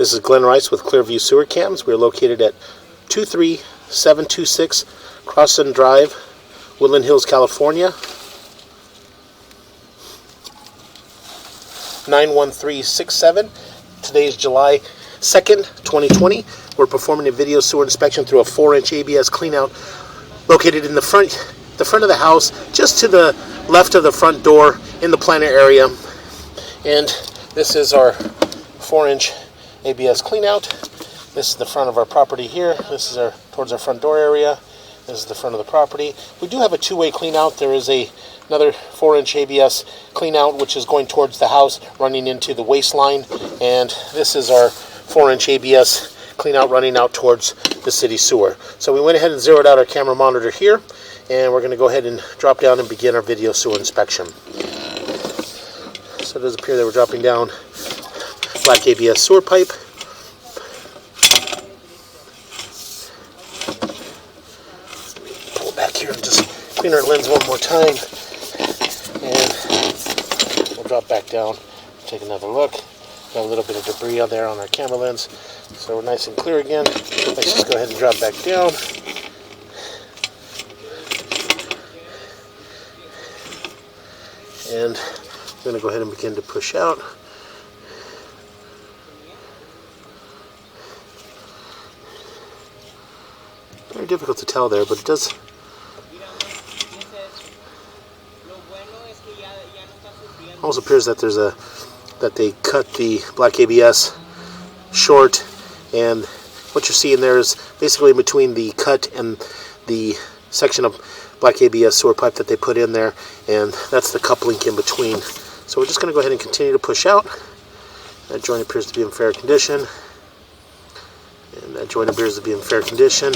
This is Glenn Rice with Clearview Sewer Cams. We're located at 23726 Crosson Drive, Woodland Hills, California. 91367. Today is July 2nd, 2020. We're performing a video sewer inspection through a 4-inch ABS cleanout located in the front of the house, just to the left of the front door in the planter area. And this is our 4-inch ABS cleanout. This is the front of our property here. This is towards our front door area. This is the front of the property. We do have a two-way cleanout. There is another 4-inch ABS cleanout which is going towards the house, running into the waistline, and this is our 4-inch ABS cleanout running out towards the city sewer. So we went ahead and zeroed out our camera monitor here, and we're going to go ahead and drop down and begin our video sewer inspection. So it does appear that we're dropping down black ABS sewer pipe. Pull back here and just clean our lens one more time, and we'll drop back down, take another look. Got a little bit of debris on there on our camera lens, so we're nice and clear again. Let's just go ahead and drop back down. And I'm going to go ahead and begin to push out. Very difficult to tell there, but it does. Almost appears that they cut the black ABS short, and what you're seeing there is basically in between the cut and the section of black ABS sewer pipe that they put in there, and that's the cup link in between. So we're just going to go ahead and continue to push out. That joint appears to be in fair condition, and that joint appears to be in fair condition.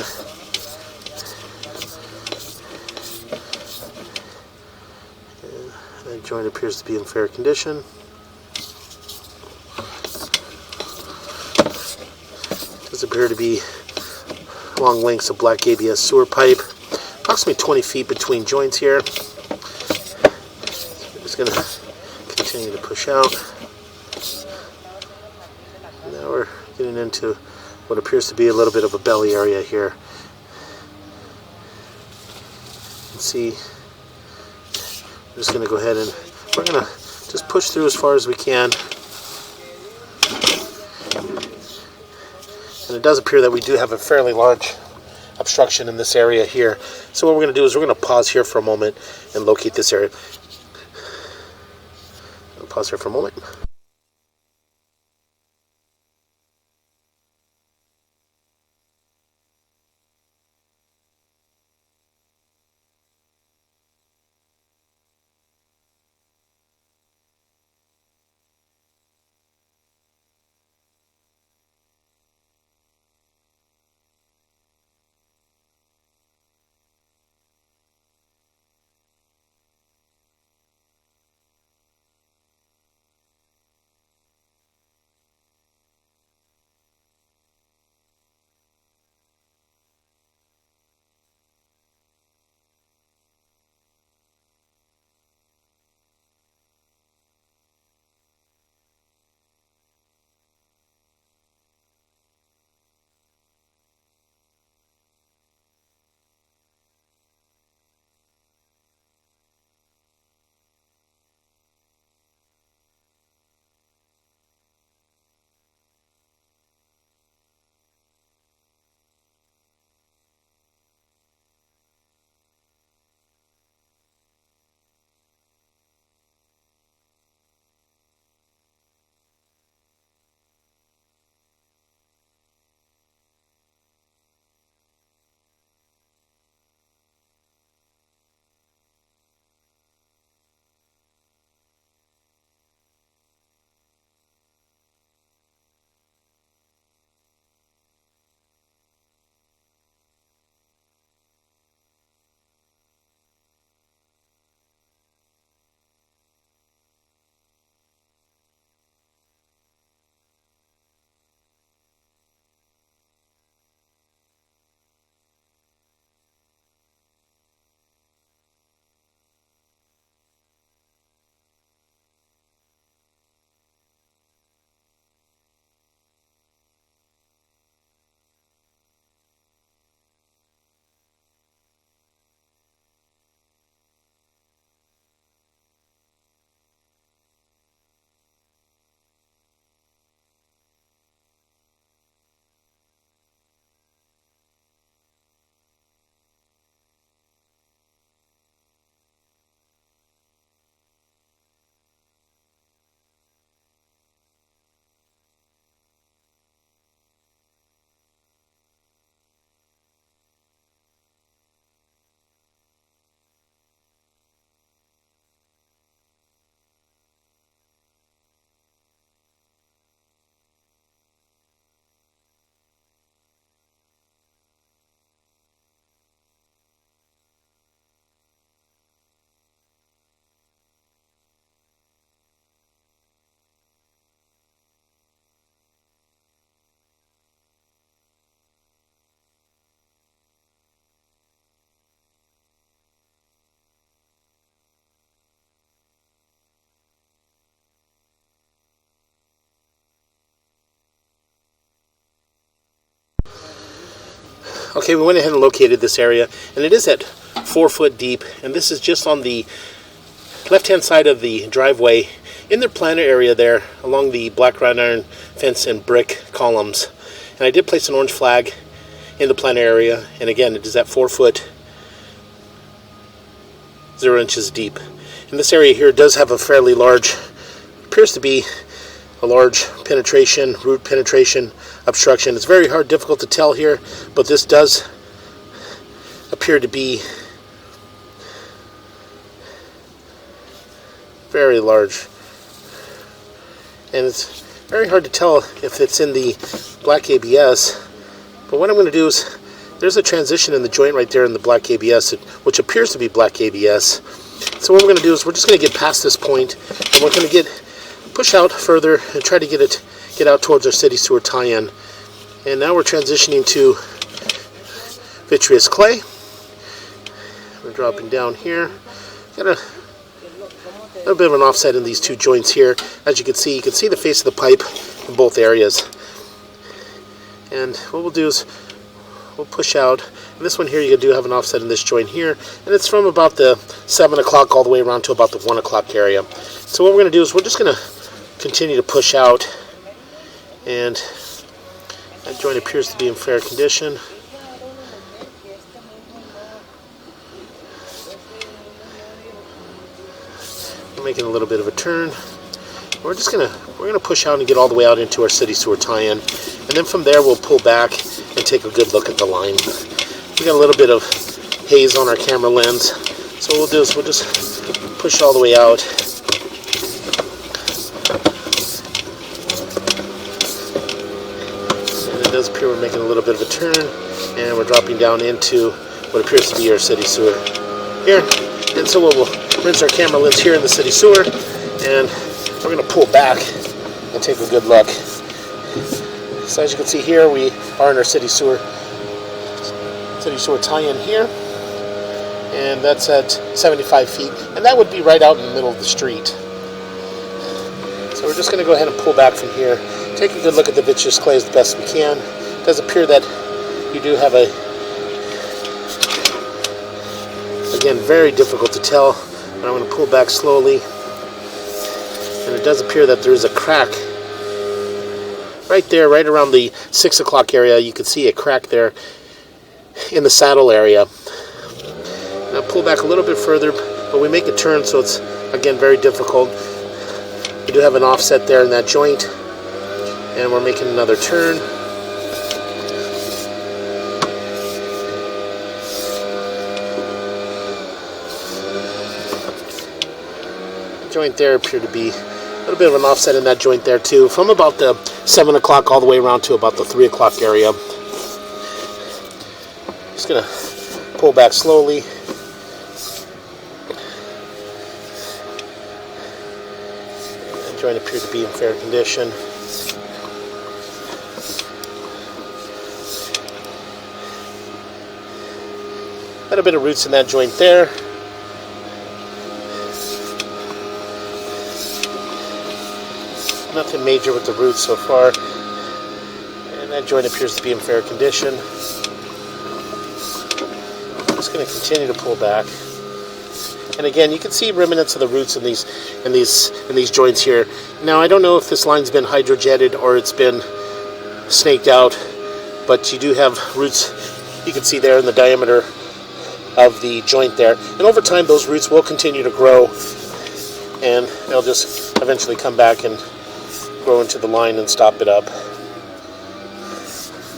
And that joint appears to be in fair condition. Does appear to be long lengths of black ABS sewer pipe, approximately 20 feet between joints here. So we're just going to continue to push out. Now we're getting into what appears to be a little bit of a belly area here. You can see, we're just going to go ahead and we're going to just push through as far as we can. And it does appear that we do have a fairly large obstruction in this area here. So what we're going to do is we're going to pause here for a moment and locate this area. I'll pause here for a moment. Okay, we went ahead and located this area, and it is at 4 foot deep, and this is just on the left-hand side of the driveway in their planter area there along the black wrought iron fence and brick columns. And I did place an orange flag in the planter area, and again, it is at 4 foot 0 inches deep. And this area here does have a fairly large, appears to be a large penetration, root penetration obstruction. It's very hard, difficult to tell here, but this does appear to be very large. And it's very hard to tell if it's in the black ABS, but what I'm going to do is, there's a transition in the joint right there in the black ABS, which appears to be black ABS. So what we're going to do is we're just going to get past this point, and we're going to push out further and try to get out towards our city sewer tie-in. And now we're transitioning to vitreous clay. We're dropping down here. Got a little bit of an offset in these two joints here. As you can see the face of the pipe in both areas. And what we'll do is we'll push out. And this one here, you do have an offset in this joint here, and it's from about the 7 o'clock all the way around to about the 1 o'clock area. So what we're going to do is we're just going to continue to push out, and that joint appears to be in fair condition. We're making a little bit of a turn. We're gonna push out and get all the way out into our city sewer tie-in, and then from there we'll pull back and take a good look at the line. We got a little bit of haze on our camera lens, so what we'll do is we'll just push all the way out. And it does appear we're making a little bit of a turn, and we're dropping down into what appears to be our city sewer here. And so we'll rinse our camera lens here in the city sewer, and we're going to pull back and take a good look. So as you can see here, we are in our city sewer tie-in here, and that's at 75 feet, and that would be right out in the middle of the street. So we're just going to go ahead and pull back from here, take a good look at the vitreous clay as best we can. It does appear that you do have a, again, very difficult to tell, but I'm going to pull back slowly. And it does appear that there is a crack right there, right around the 6 o'clock area. You can see a crack there in the saddle area. Now pull back a little bit further, but we make a turn, so it's, again, very difficult. We do have an offset there in that joint, and we're making another turn. Joint there appeared to be a little bit of an offset in that joint there too, from about the 7 o'clock all the way around to about the 3 o'clock area. Just going to pull back slowly. The joint appeared to be in fair condition. Got a bit of roots in that joint there. Nothing major with the roots so far, and that joint appears to be in fair condition. I'm just going to continue to pull back, and again, you can see remnants of the roots in these joints here. Now, I don't know if this line's been hydrojetted or it's been snaked out, but you do have roots. You can see there in the diameter of the joint there, and over time, those roots will continue to grow, and they'll just eventually come back and grow into the line and stop it up.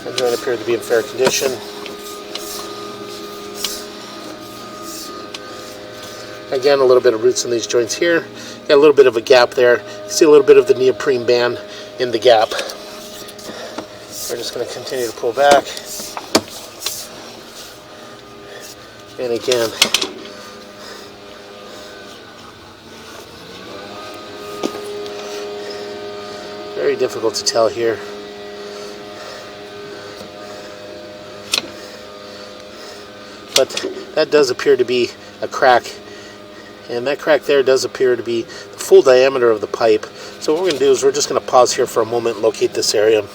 The joint appeared to be in fair condition. Again, a little bit of roots in these joints here. Got a little bit of a gap there. You see a little bit of the neoprene band in the gap. We're just going to continue to pull back. And again, very difficult to tell here. But that does appear to be a crack, and that crack there does appear to be the full diameter of the pipe. So what we're going to do is we're just going to pause here for a moment and locate this area.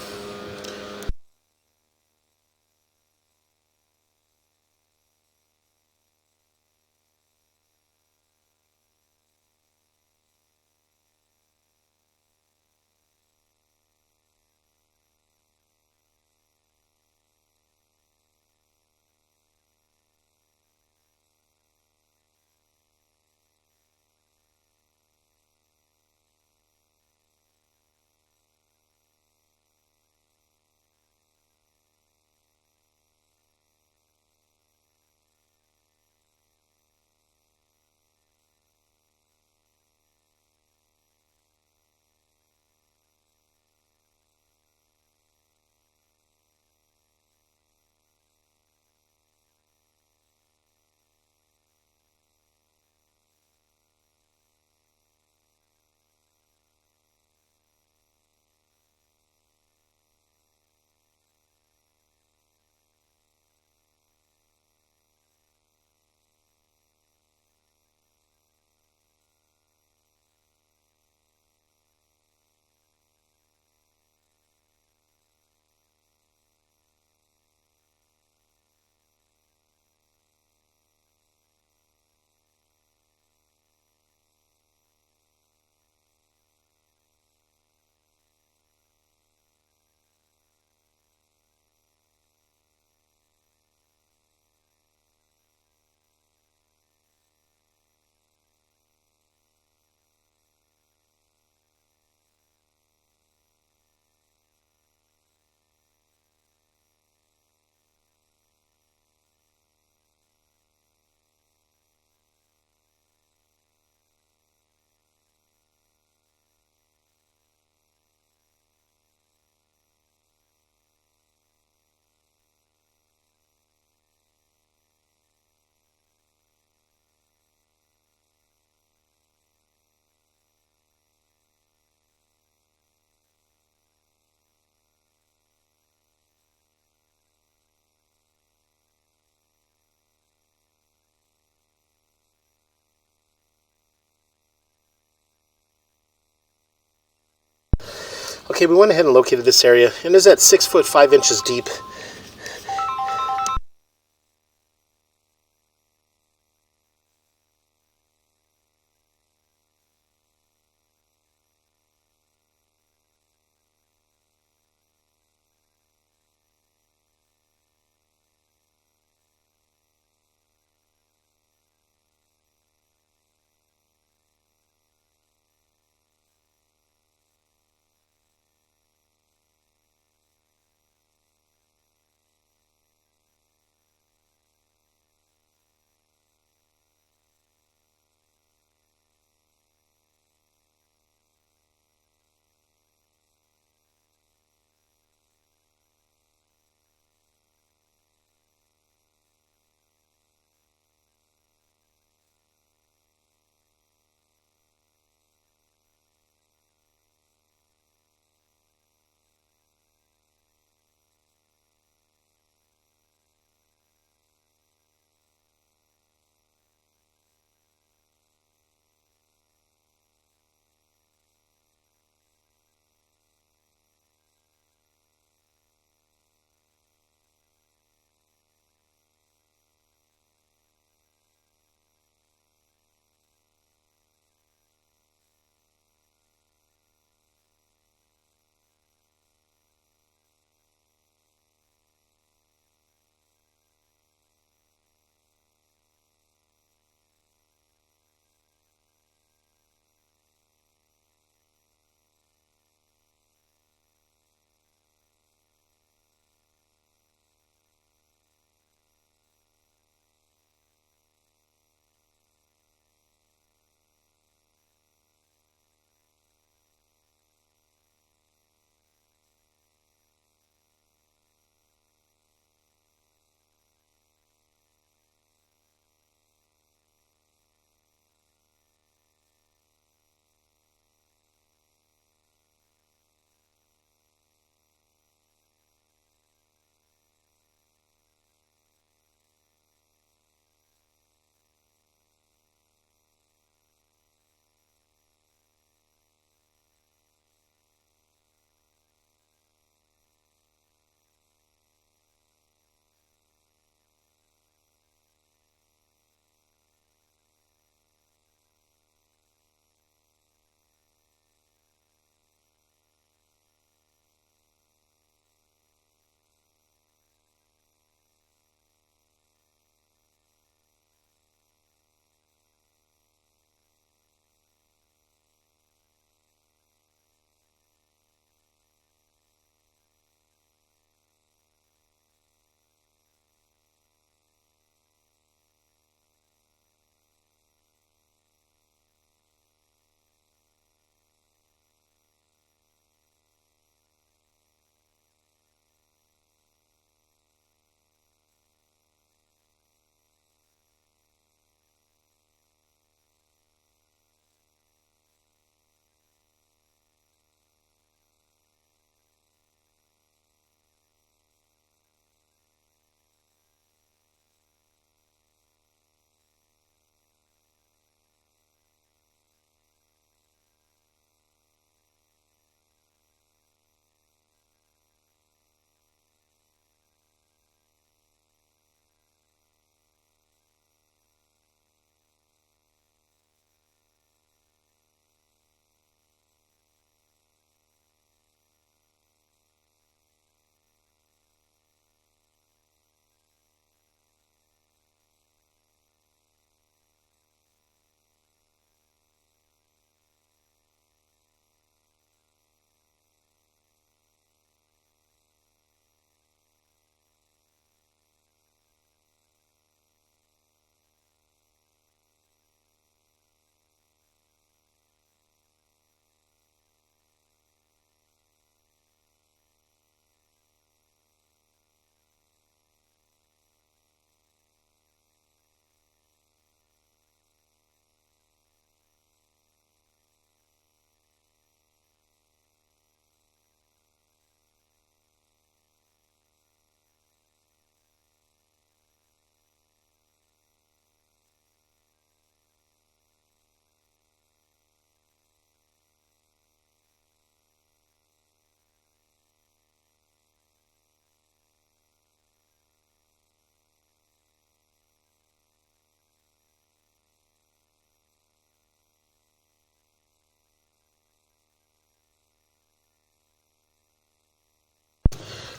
Okay, we went ahead and located this area, and it's at 6 foot 5 inches deep.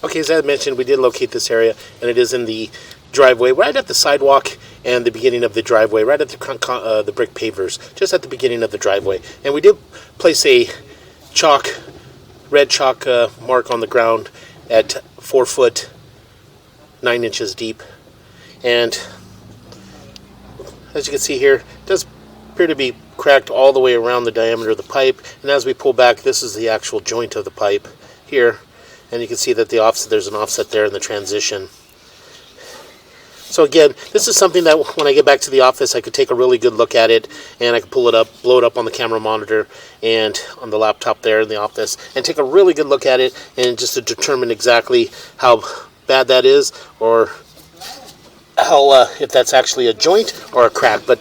Okay, as I mentioned, we did locate this area, and it is in the driveway, right at the sidewalk and the beginning of the driveway, right at the brick pavers, just at the beginning of the driveway. And we did place a red chalk mark on the ground at 4 foot 9 inches deep. And as you can see here, it does appear to be cracked all the way around the diameter of the pipe. And as we pull back, this is the actual joint of the pipe here. And you can see that there's an offset there in the transition. So again, this is something that when I get back to the office, I could take a really good look at it, and I could pull it up, blow it up on the camera monitor and on the laptop there in the office, and take a really good look at it, and just to determine exactly how bad that is, or how if that's actually a joint or a crack. But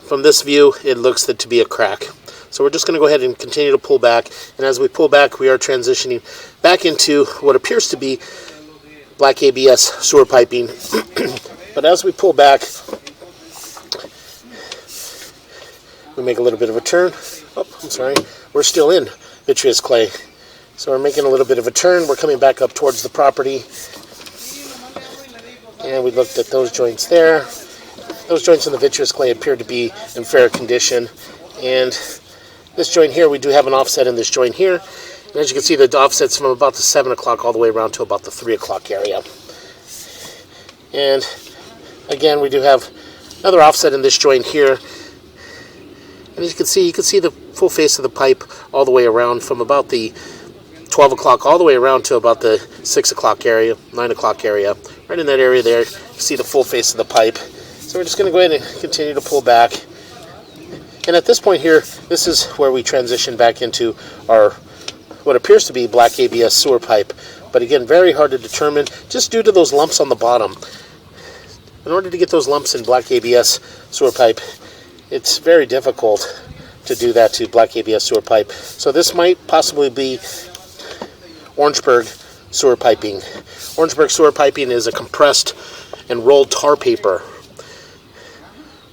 from this view, it looks to be a crack. So we're just going to go ahead and continue to pull back, and as we pull back, we are transitioning back into what appears to be black ABS sewer piping. But as we pull back, we make a little bit of a turn. Oh, I'm sorry. We're still in vitreous clay. So we're making a little bit of a turn. We're coming back up towards the property. And we looked at those joints there. Those joints in the vitreous clay appear to be in fair condition. And this joint here, we do have an offset in this joint here. And as you can see, the offset's from about the 7 o'clock all the way around to about the 3 o'clock area. And again, we do have another offset in this joint here. And as you can see the full face of the pipe all the way around from about the 12 o'clock all the way around to about the 6 o'clock area, 9 o'clock area. Right in that area there, you see the full face of the pipe. So we're just going to go ahead and continue to pull back. And at this point here, this is where we transition back into our what appears to be black ABS sewer pipe. But again, very hard to determine just due to those lumps on the bottom. In order to get those lumps in black ABS sewer pipe, it's very difficult to do that to black ABS sewer pipe. So this might possibly be Orangeburg sewer piping. Orangeburg sewer piping is a compressed and rolled tar paper.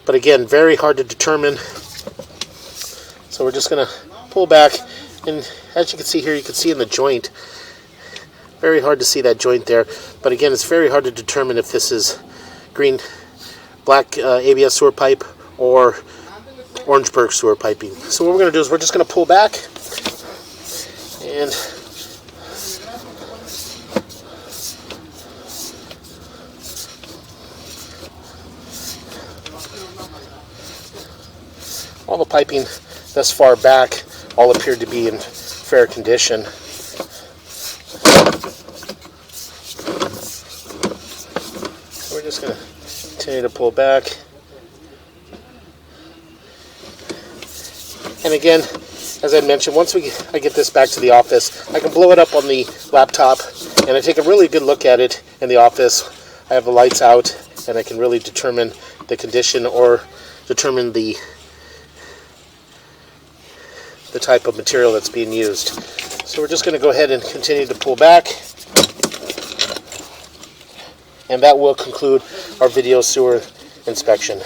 But again, very hard to determine. So we're just going to pull back, and as you can see here, you can see in the joint, very hard to see that joint there. But again, it's very hard to determine if this is black ABS sewer pipe or Orangeburg sewer piping. So what we're going to do is we're just going to pull back, and all the piping thus far back all appeared to be in fair condition. So we're just going to continue to pull back. And again, as I mentioned, once I get this back to the office, I can blow it up on the laptop, and I take a really good look at it in the office. I have the lights out, and I can really determine the condition or determine the type of material that's being used. So we're just going to go ahead and continue to pull back, and that will conclude our video sewer inspection.